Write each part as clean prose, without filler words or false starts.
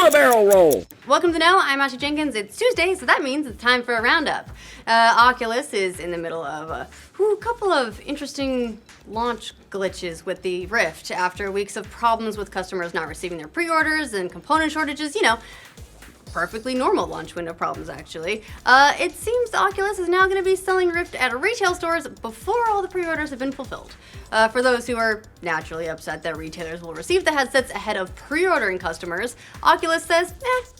a barrel roll. Welcome to Know. I'm Ashely Jenkins. It's Tuesday, so that means it's time for a roundup. Oculus is in the middle of a couple of interesting launch glitches with the Rift after weeks of problems with customers not receiving their pre-orders and component shortages, perfectly normal launch window problems, actually. It seems Oculus is now going to be selling Rift at retail stores before all the pre-orders have been fulfilled. For those who are naturally upset that retailers will receive the headsets ahead of pre-ordering customers, Oculus says,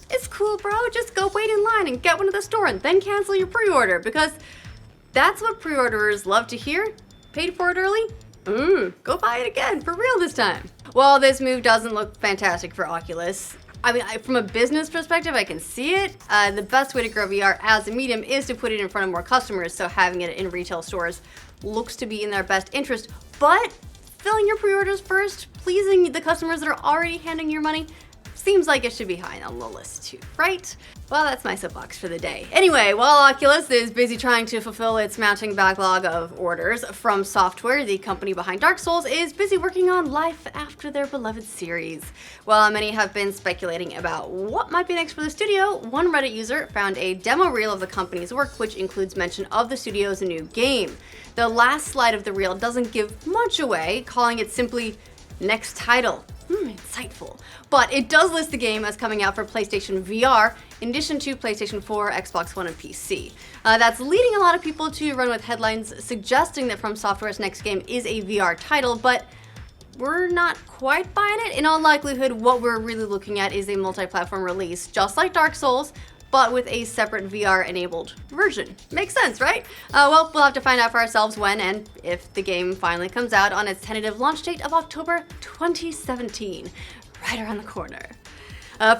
it's cool, bro. Just go wait in line and get one at the store and then cancel your pre-order, because that's what pre-orderers love to hear. Paid for it early? Go buy it again, for real this time. Well, this move doesn't look fantastic for Oculus. From a business perspective, I can see it. The best way to grow VR as a medium is to put it in front of more customers, so having it in retail stores looks to be in their best interest. But filling your pre-orders first, pleasing the customers that are already handing your money, seems like it should be high on the list too, right? Well, that's my soapbox for the day. Anyway, while Oculus is busy trying to fulfill its mounting backlog of orders, From Software, the company behind Dark Souls, is busy working on life after their beloved series. While many have been speculating about what might be next for the studio, one Reddit user found a demo reel of the company's work, which includes mention of the studio's new game. The last slide of the reel doesn't give much away, calling it simply next title. Insightful. But it does list the game as coming out for PlayStation VR, in addition to PlayStation 4, Xbox One, and PC. That's leading a lot of people to run with headlines suggesting that From Software's next game is a VR title, but we're not quite buying it. In all likelihood, what we're really looking at is a multi-platform release, just like Dark Souls, but with a separate VR-enabled version. Makes sense, right? Well, we'll have to find out for ourselves when and if the game finally comes out on its tentative launch date of October 2017, right around the corner.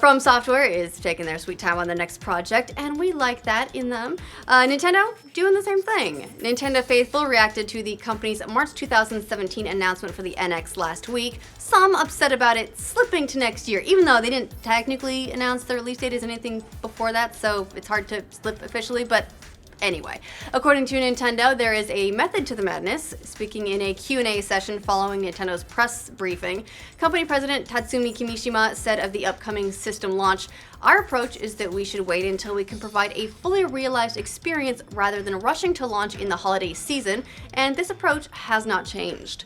From Software is taking their sweet time on the next project, and we like that in them. Nintendo doing the same thing. Nintendo faithful reacted to the company's March 2017 announcement for the NX last week. Some upset about it slipping to next year, even though they didn't technically announce the release date as anything before that, so it's hard to slip officially, but anyway, according to Nintendo, there is a method to the madness. Speaking in a Q&A session following Nintendo's press briefing, company president Tatsumi Kimishima said of the upcoming system launch, "Our approach is that we should wait until we can provide a fully realized experience rather than rushing to launch in the holiday season, and this approach has not changed."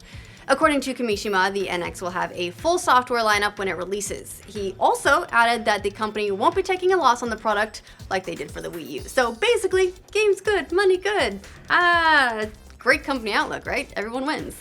According to Kimishima, the NX will have a full software lineup when it releases. He also added that the company won't be taking a loss on the product like they did for the Wii U. So basically, game's good, money good. Great company outlook, right? Everyone wins.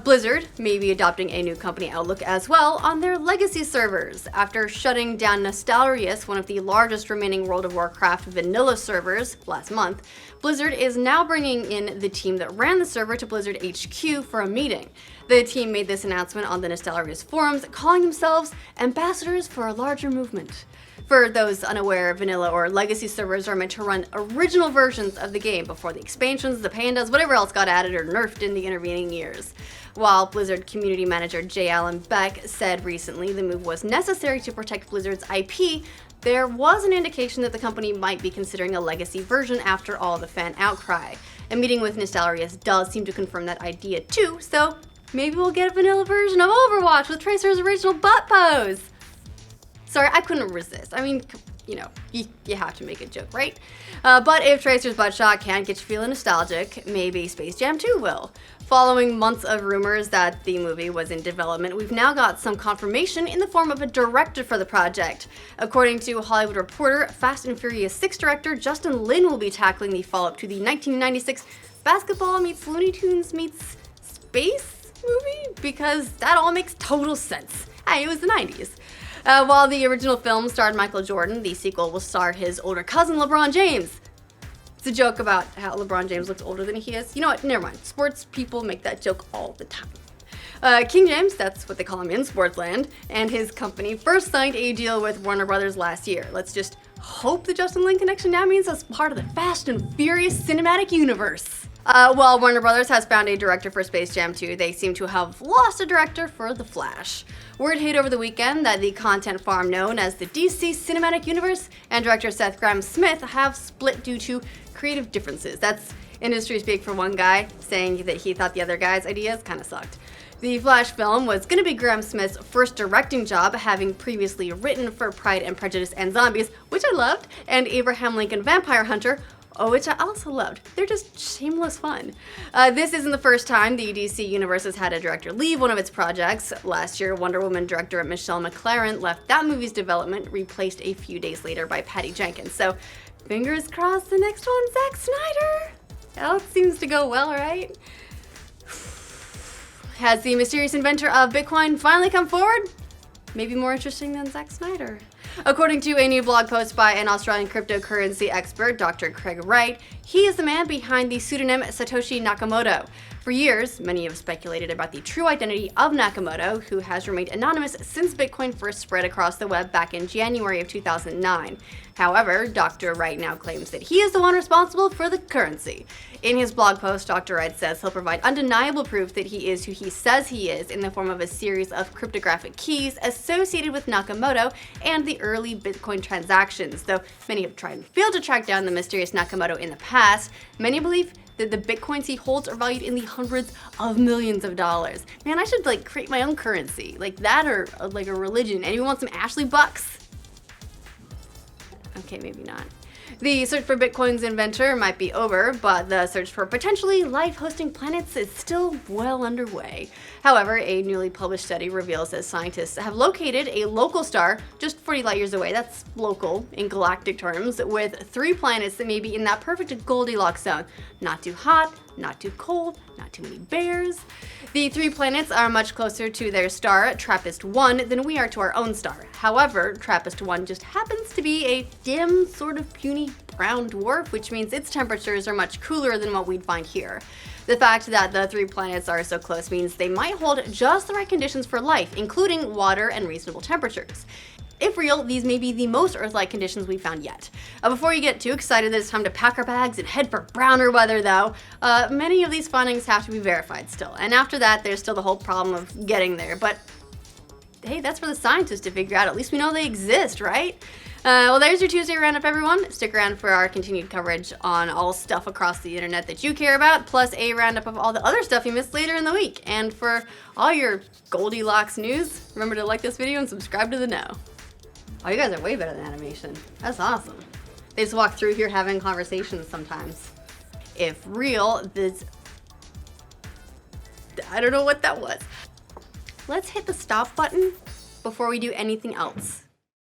Blizzard may be adopting a new company outlook as well on their legacy servers. After shutting down Nostalrius, one of the largest remaining World of Warcraft vanilla servers, last month, Blizzard is now bringing in the team that ran the server to Blizzard HQ for a meeting. The team made this announcement on the Nostalrius forums, calling themselves ambassadors for a larger movement. For those unaware, vanilla or legacy servers are meant to run original versions of the game before the expansions, the pandas, whatever else got added or nerfed in the intervening years. While Blizzard community manager J. Allen Beck said recently the move was necessary to protect Blizzard's IP, there was an indication that the company might be considering a legacy version after all the fan outcry. A meeting with Nostalrius does seem to confirm that idea too, so maybe we'll get a vanilla version of Overwatch with Tracer's original butt pose. Sorry, I couldn't resist. You have to make a joke, right? But if Tracer's butt shot can't get you feeling nostalgic, maybe Space Jam 2 will. Following months of rumors that the movie was in development, we've now got some confirmation in the form of a director for the project. According to Hollywood Reporter, Fast and Furious 6 director Justin Lin will be tackling the follow-up to the 1996 basketball meets Looney Tunes meets space movie, because that all makes total sense. Hey, it was the 90s. While the original film starred Michael Jordan, the sequel will star his older cousin, LeBron James. It's a joke about how LeBron James looks older than he is. You know what? Never mind. Sports people make that joke all the time. King James, that's what they call him in Sportsland, and his company first signed a deal with Warner Brothers last year. Let's just hope the Justin Lin connection now means that's part of the Fast and Furious cinematic universe. While Warner Brothers has found a director for Space Jam 2, they seem to have lost a director for The Flash. Word hit over the weekend that the content farm known as the DC Cinematic Universe and director Seth Grahame-Smith have split due to creative differences. That's industry speak for one guy saying that he thought the other guy's ideas kind of sucked. The Flash film was going to be Graham Smith's first directing job, having previously written for Pride and Prejudice and Zombies, which I loved, and Abraham Lincoln Vampire Hunter, which I also loved. They're just shameless fun. This isn't the first time the DC Universe has had a director leave one of its projects. Last year, Wonder Woman director Michelle McLaren left that movie's development, replaced a few days later by Patty Jenkins. So, fingers crossed the next one, Zack Snyder. That seems to go well, right? Has the mysterious inventor of Bitcoin finally come forward? Maybe more interesting than Zack Snyder. According to a new blog post by an Australian cryptocurrency expert, Dr. Craig Wright, he is the man behind the pseudonym Satoshi Nakamoto. For years, many have speculated about the true identity of Nakamoto, who has remained anonymous since Bitcoin first spread across the web back in January of 2009. However, Dr. Wright now claims that he is the one responsible for the currency. In his blog post, Dr. Wright says he'll provide undeniable proof that he is who he says he is in the form of a series of cryptographic keys associated with Nakamoto and the early Bitcoin transactions. Though many have tried and failed to track down the mysterious Nakamoto in the past, many believe that the Bitcoins he holds are valued in the hundreds of millions of dollars. Man, I should create my own currency. Like that or like a religion. Anyone want some Ashely bucks? Okay, maybe not. The search for Bitcoin's inventor might be over, but the search for potentially life-hosting planets is still well underway. However, a newly published study reveals that scientists have located a local star just 40 light years away, that's local in galactic terms, with 3 planets that may be in that perfect Goldilocks zone. Not too hot, not too cold, not too many bears. The 3 planets are much closer to their star, TRAPPIST-1, than we are to our own star. However, TRAPPIST-1 just happens to be a dim, sort of puny brown dwarf, which means its temperatures are much cooler than what we'd find here. The fact that the 3 planets are so close means they might hold just the right conditions for life, including water and reasonable temperatures. If real, these may be the most Earth-like conditions we've found yet. Before you get too excited that it's time to pack our bags and head for browner weather though, many of these findings have to be verified still. And after that, there's still the whole problem of getting there. But hey, that's for the scientists to figure out. At least we know they exist, right? Well, there's your Tuesday Roundup, everyone. Stick around for our continued coverage on all stuff across the internet that you care about, plus a roundup of all the other stuff you missed later in the week. And for all your Goldilocks news, remember to like this video and subscribe to the know. Oh, you guys are way better than animation. That's awesome. They just walk through here having conversations sometimes. If real, this... I don't know what that was. Let's hit the stop button before we do anything else.